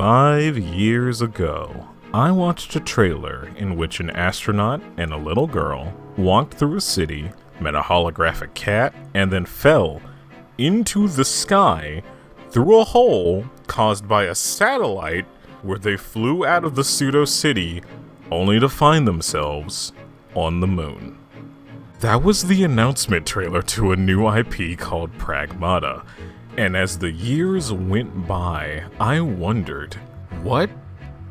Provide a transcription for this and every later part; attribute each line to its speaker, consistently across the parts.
Speaker 1: 5 years ago, I watched a trailer in which an astronaut and a little girl walked through a city, met a holographic cat, and then fell into the sky through a hole caused by a satellite where they flew out of the pseudo-city only to find themselves on the moon. That was the announcement trailer to a new IP called Pragmata, and as the years went by, I wondered, what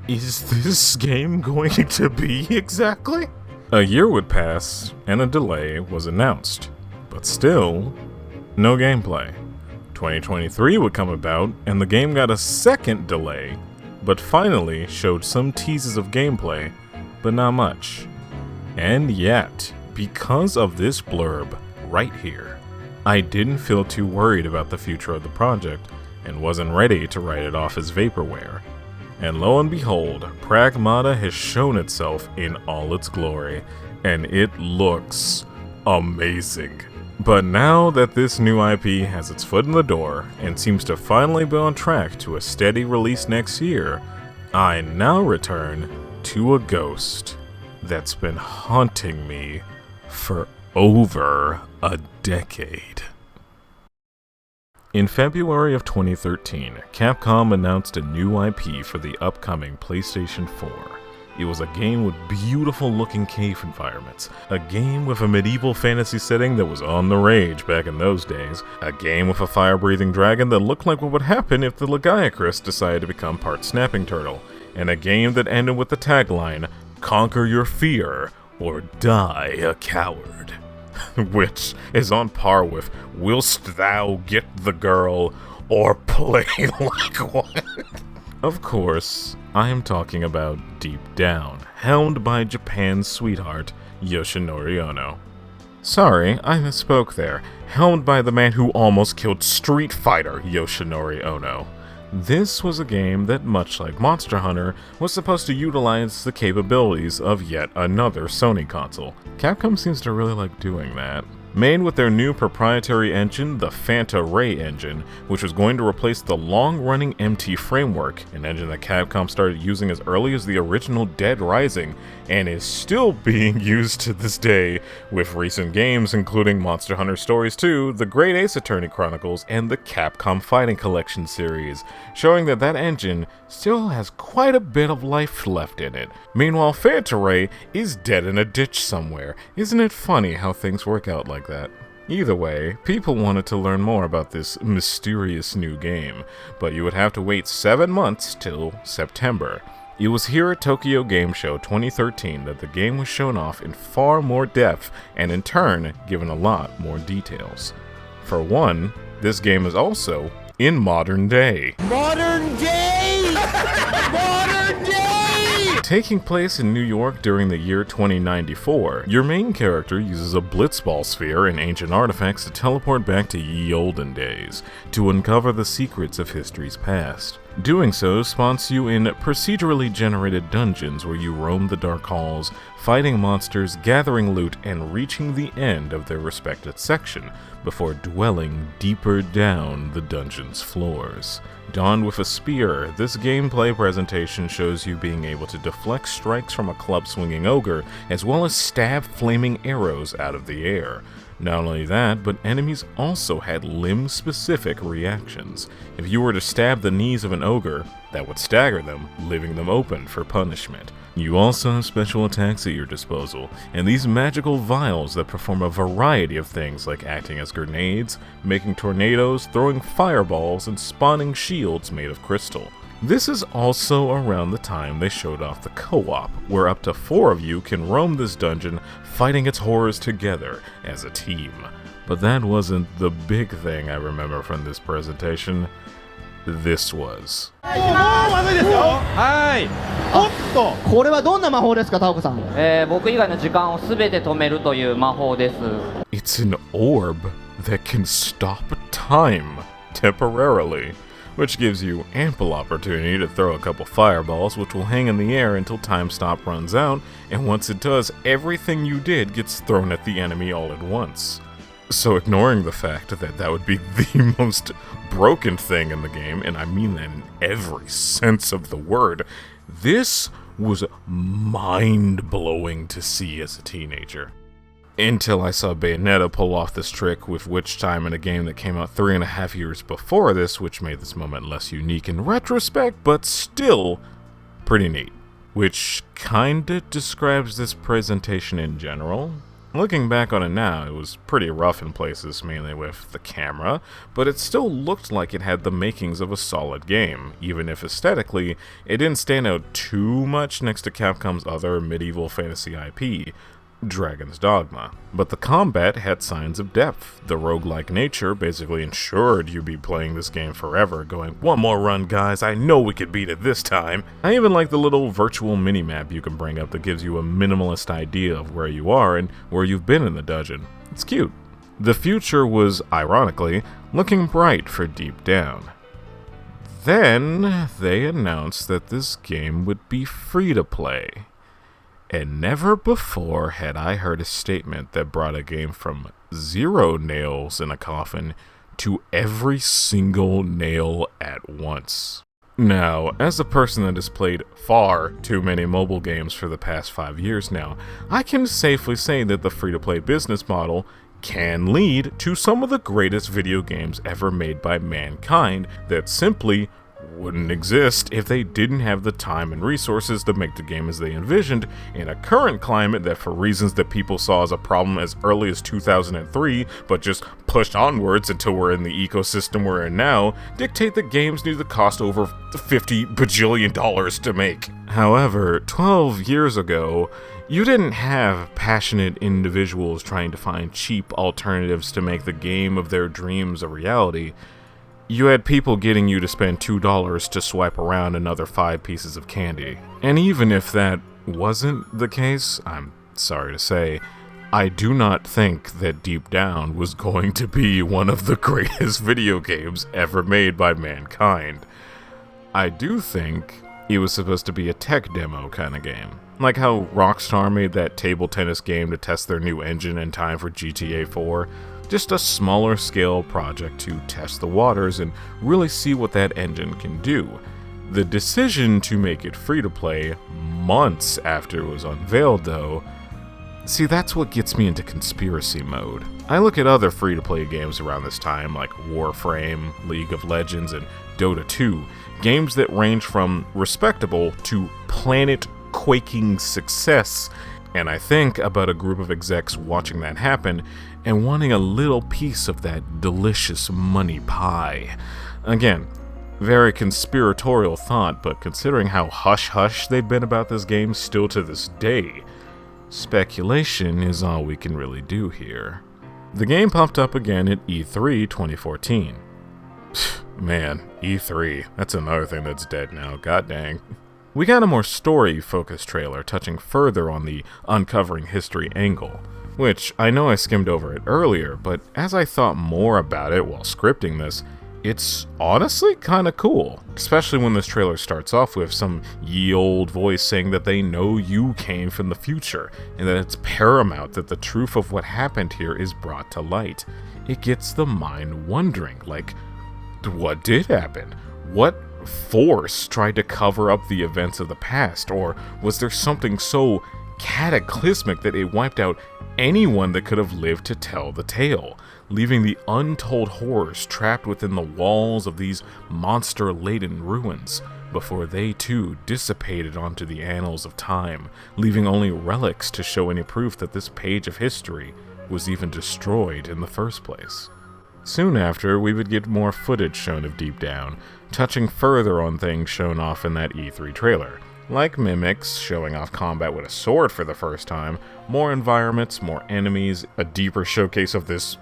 Speaker 1: is this game going to be exactly? A year would pass, and a delay was announced, but still, no gameplay. 2023 would come about, and the game got a second delay, but finally showed some teases of gameplay, but not much. And yet, because of this blurb right here, I didn't feel too worried about the future of the project, and wasn't ready to write it off as vaporware. And lo and behold, Pragmata has shown itself in all its glory, and it looks amazing. But now that this new IP has its foot in the door, and seems to finally be on track to a steady release next year, I now return to a ghost that's been haunting me for over a decade. In February of 2013, Capcom announced a new IP for the upcoming PlayStation 4. It was a game with beautiful looking cave environments, a game with a medieval fantasy setting that was on the rage back in those days, a game with a fire-breathing dragon that looked like what would happen if the Lagiacrus decided to become part snapping turtle, and a game that ended with the tagline, "Conquer your fear or die a coward," which is on par with "Willst thou get the girl or play like one?" Of course, I am talking about Deep Down, helmed by Japan's sweetheart, Yoshinori Ono. Sorry, I misspoke there. Helmed by the man who almost killed Street Fighter, Yoshinori Ono. This was a game that, much like Monster Hunter, was supposed to utilize the capabilities of yet another Sony console. Capcom seems to really like doing that. Made with their new proprietary engine, the Phanta Ray engine, which was going to replace the long-running MT framework, an engine that Capcom started using as early as the original Dead Rising, and is still being used to this day with recent games including Monster Hunter Stories 2, the Great Ace Attorney Chronicles, and the Capcom Fighting Collection series, showing that that engine still has quite a bit of life left in it. Meanwhile, Phanta Ray is dead in a ditch somewhere. Isn't it funny how things work out like that? Either way, people wanted to learn more about this mysterious new game, but you would have to wait 7 months till September. It was here at Tokyo Game Show 2013 that the game was shown off in far more depth and in turn given a lot more details. For one, this game is also in modern day.
Speaker 2: Modern day! Modern day!
Speaker 1: Taking place in New York during the year 2094, your main character uses a blitzball sphere and ancient artifacts to teleport back to ye olden days, to uncover the secrets of history's past. Doing so spawns you in procedurally generated dungeons where you roam the dark halls, fighting monsters, gathering loot, and reaching the end of their respected section, before dwelling deeper down the dungeon's floors. Donned with a spear, this gameplay presentation shows you being able to deflect strikes from a club-swinging ogre, as well as stab flaming arrows out of the air. Not only that, but enemies also had limb-specific reactions. If you were to stab the knees of an ogre, that would stagger them, leaving them open for punishment. You also have special attacks at your disposal, and these magical vials that perform a variety of things like acting as grenades, making tornadoes, throwing fireballs, and spawning shields made of crystal. This is also around the time they showed off the co-op, where up to 4 of you can roam this dungeon, fighting its horrors together as a team. But that wasn't the big thing I remember from this presentation. This was.
Speaker 3: はい。
Speaker 2: おっと、これはどんな魔法ですか、タオコさん。
Speaker 3: 僕以外の時間をすべて止めるという魔法です。
Speaker 1: It's an orb that can stop time temporarily, which gives you ample opportunity to throw a couple fireballs which will hang in the air until time stop runs out, and once it does, everything you did gets thrown at the enemy all at once. So ignoring the fact that that would be the most broken thing in the game, and I mean that in every sense of the word, this was mind-blowing to see as a teenager. Until I saw Bayonetta pull off this trick with Witch Time in a game that came out 3.5 years before this, which made this moment less unique in retrospect, but still pretty neat. Which kinda describes this presentation in general. Looking back on it now, it was pretty rough in places, mainly with the camera, but it still looked like it had the makings of a solid game, even if aesthetically, it didn't stand out too much next to Capcom's other medieval fantasy IP, Dragon's Dogma. But the combat had signs of depth. The roguelike nature basically ensured you'd be playing this game forever, going, one more run guys, I know we could beat it this time. I even like the little virtual minimap you can bring up that gives you a minimalist idea of where you are and where you've been in the dungeon. It's cute. The future was, ironically, looking bright for Deep Down. Then they announced that this game would be free to play. And never before had I heard a statement that brought a game from 0 nails in a coffin to every single nail at once. Now, as a person that has played far too many mobile games for the past 5 years now, I can safely say that the free-to-play business model can lead to some of the greatest video games ever made by mankind that simply wouldn't exist if they didn't have the time and resources to make the game as they envisioned in a current climate that, for reasons that people saw as a problem as early as 2003, but just pushed onwards until we're in the ecosystem we're in now, dictate that games need to cost over $50 bajillion to make. However, 12 years ago, you didn't have passionate individuals trying to find cheap alternatives to make the game of their dreams a reality. You had people getting you to spend $2 to swipe around another 5 pieces of candy. And even if that wasn't the case, I'm sorry to say, I do not think that Deep Down was going to be one of the greatest video games ever made by mankind. I do think it was supposed to be a tech demo kind of game. Like how Rockstar made that table tennis game to test their new engine in time for GTA 4. Just a smaller scale project to test the waters and really see what that engine can do. The decision to make it free to play months after it was unveiled though, see, that's what gets me into conspiracy mode. I look at other free to play games around this time like Warframe, League of Legends, and Dota 2, games that range from respectable to planet-quaking success, and I think about a group of execs watching that happen and wanting a little piece of that delicious money pie. Again, very conspiratorial thought, but considering how hush-hush they've been about this game still to this day, speculation is all we can really do here. The game popped up again at E3 2014. Man, E3, that's another thing that's dead now, god dang. We got a more story-focused trailer touching further on the uncovering history angle, which I know I skimmed over it earlier, but as I thought more about it while scripting this, it's honestly kinda cool, especially when this trailer starts off with some ye old voice saying that they know you came from the future, and that it's paramount that the truth of what happened here is brought to light. It gets the mind wondering, like, what did happen? What force tried to cover up the events of the past, or was there something so cataclysmic that it wiped out anyone that could have lived to tell the tale, leaving the untold horrors trapped within the walls of these monster-laden ruins, before they too dissipated onto the annals of time, leaving only relics to show any proof that this page of history was even destroyed in the first place. Soon after, we would get more footage shown of Deep Down, touching further on things shown off in that E3 trailer, like mimics, showing off combat with a sword for the first time, more environments, more enemies, a deeper showcase of this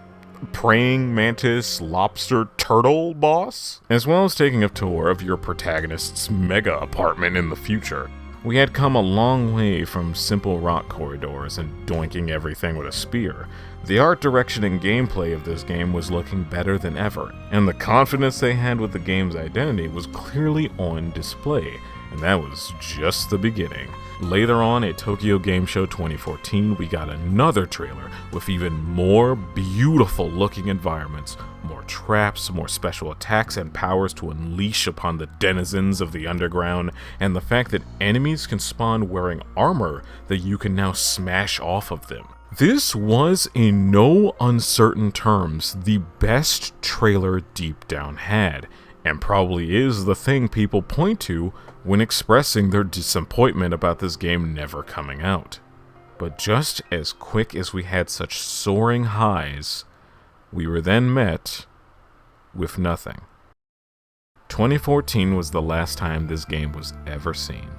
Speaker 1: praying mantis lobster turtle boss, as well as taking a tour of your protagonist's mega apartment in the future. We had come a long way from simple rock corridors and doinking everything with a spear. The art direction and gameplay of this game was looking better than ever, and the confidence they had with the game's identity was clearly on display, And that was just the beginning. Later on at Tokyo Game Show 2014, we got another trailer with even more beautiful looking environments, more traps, more special attacks and powers to unleash upon the denizens of the underground, and the fact that enemies can spawn wearing armor that you can now smash off of them. This was, in no uncertain terms, the best trailer Deep Down had, and probably is the thing people point to when expressing their disappointment about this game never coming out. But just as quick as we had such soaring highs, we were then met with nothing. 2014 was the last time this game was ever seen,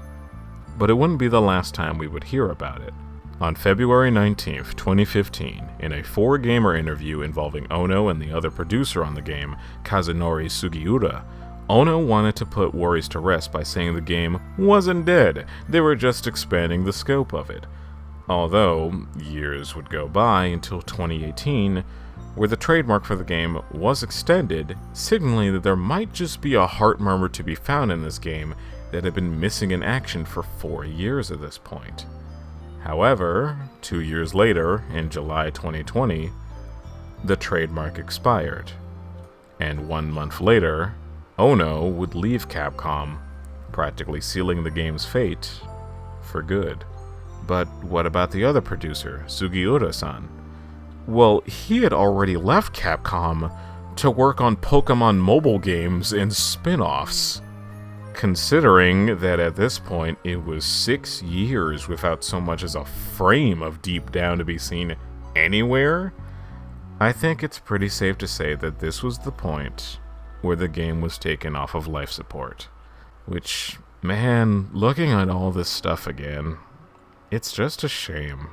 Speaker 1: but it wouldn't be the last time we would hear about it. On February 19th, 2015, in a 4Gamer interview involving Ono and the other producer on the game, Kazunori Sugiura, Ono wanted to put worries to rest by saying the game wasn't dead, they were just expanding the scope of it. Although, years would go by until 2018, where the trademark for the game was extended, signaling that there might just be a heart murmur to be found in this game that had been missing in action for 4 years at this point. However, 2 years later, in July 2020, the trademark expired, and 1 month later, Ono would leave Capcom, practically sealing the game's fate for good. But what about the other producer, Sugiura-san? Well, he had already left Capcom to work on Pokemon mobile games and spin-offs. Considering that at this point it was 6 years without so much as a frame of Deep Down to be seen anywhere, I think it's pretty safe to say that this was the point where the game was taken off of life support. Which, man, looking at all this stuff again, it's just a shame.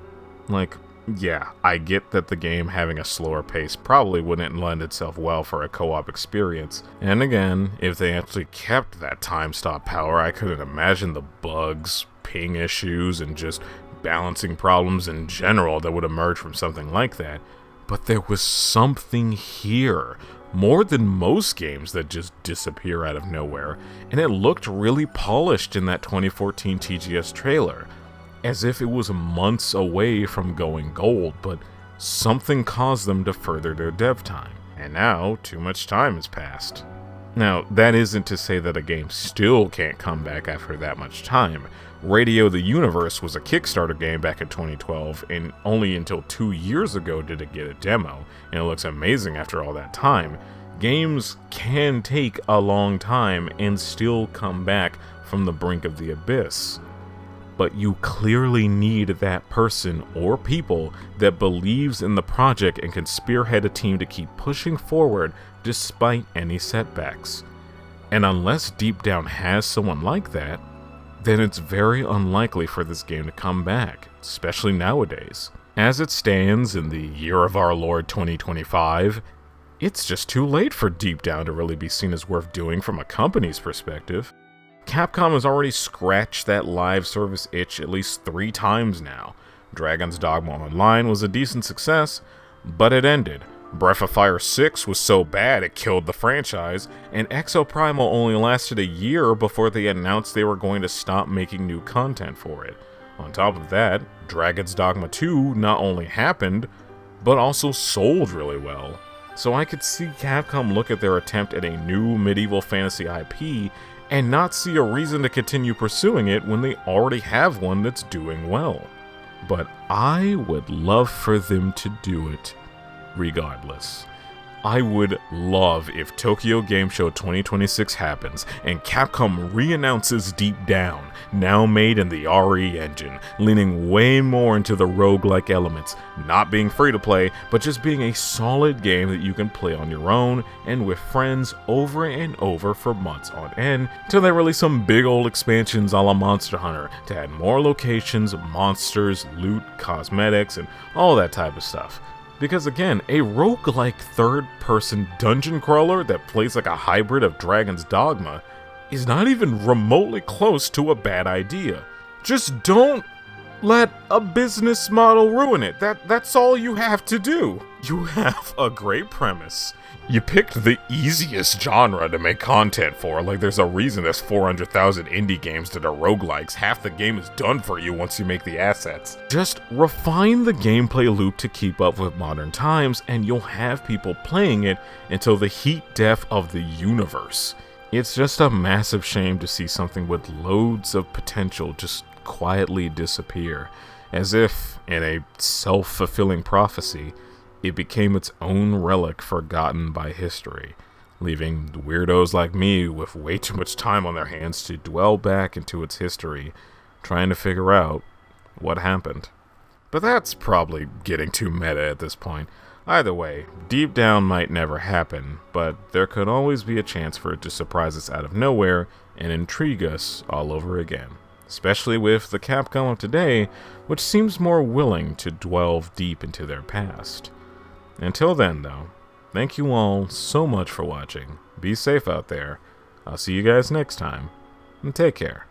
Speaker 1: Like, yeah, I get that the game having a slower pace probably wouldn't lend itself well for a co-op experience. And again, if they actually kept that time stop power, I couldn't imagine the bugs, ping issues, and just balancing problems in general that would emerge from something like that. But there was something here, more than most games that just disappear out of nowhere, and it looked really polished in that 2014 TGS trailer. As if it was months away from going gold, but something caused them to further their dev time, and now too much time has passed. Now, that isn't to say that a game still can't come back after that much time. Radio the Universe was a Kickstarter game back in 2012, and only until 2 years ago did it get a demo, and it looks amazing after all that time. Games can take a long time and still come back from the brink of the abyss. But you clearly need that person or people that believes in the project and can spearhead a team to keep pushing forward despite any setbacks. And unless Deep Down has someone like that, then it's very unlikely for this game to come back, especially nowadays. As it stands in the year of our Lord 2025, it's just too late for Deep Down to really be seen as worth doing from a company's perspective. Capcom has already scratched that live service itch at least 3 times now. Dragon's Dogma Online was a decent success, but it ended. Breath of Fire 6 was so bad it killed the franchise, and Exoprimal only lasted a year before they announced they were going to stop making new content for it. On top of that, Dragon's Dogma 2 not only happened, but also sold really well. So I could see Capcom look at their attempt at a new medieval fantasy IP and not see a reason to continue pursuing it when they already have one that's doing well. But I would love for them to do it regardless. I would love if Tokyo Game Show 2026 happens and Capcom re-announces Deep Down, now made in the RE engine, leaning way more into the roguelike elements, not being free to play, but just being a solid game that you can play on your own and with friends over and over for months on end, till they release some big old expansions a la Monster Hunter to add more locations, monsters, loot, cosmetics, and all that type of stuff. Because again, a roguelike third-person dungeon crawler that plays like a hybrid of Dragon's Dogma is not even remotely close to a bad idea. Just don't let a business model ruin it. That's all you have to do. You have a great premise. You picked the easiest genre to make content for. Like, there's a reason there's 400,000 indie games that are roguelikes. Half the game is done for you once you make the assets. Just refine the gameplay loop to keep up with modern times, and you'll have people playing it until the heat death of the universe. It's just a massive shame to see something with loads of potential just quietly disappear, as if, in a self-fulfilling prophecy, it became its own relic forgotten by history, leaving weirdos like me with way too much time on their hands to dwell back into its history, trying to figure out what happened. But that's probably getting too meta at this point. Either way, Deep Down might never happen, but there could always be a chance for it to surprise us out of nowhere and intrigue us all over again. Especially with the Capcom of today, which seems more willing to delve deep into their past. Until then, though, thank you all so much for watching. Be safe out there. I'll see you guys next time, and take care.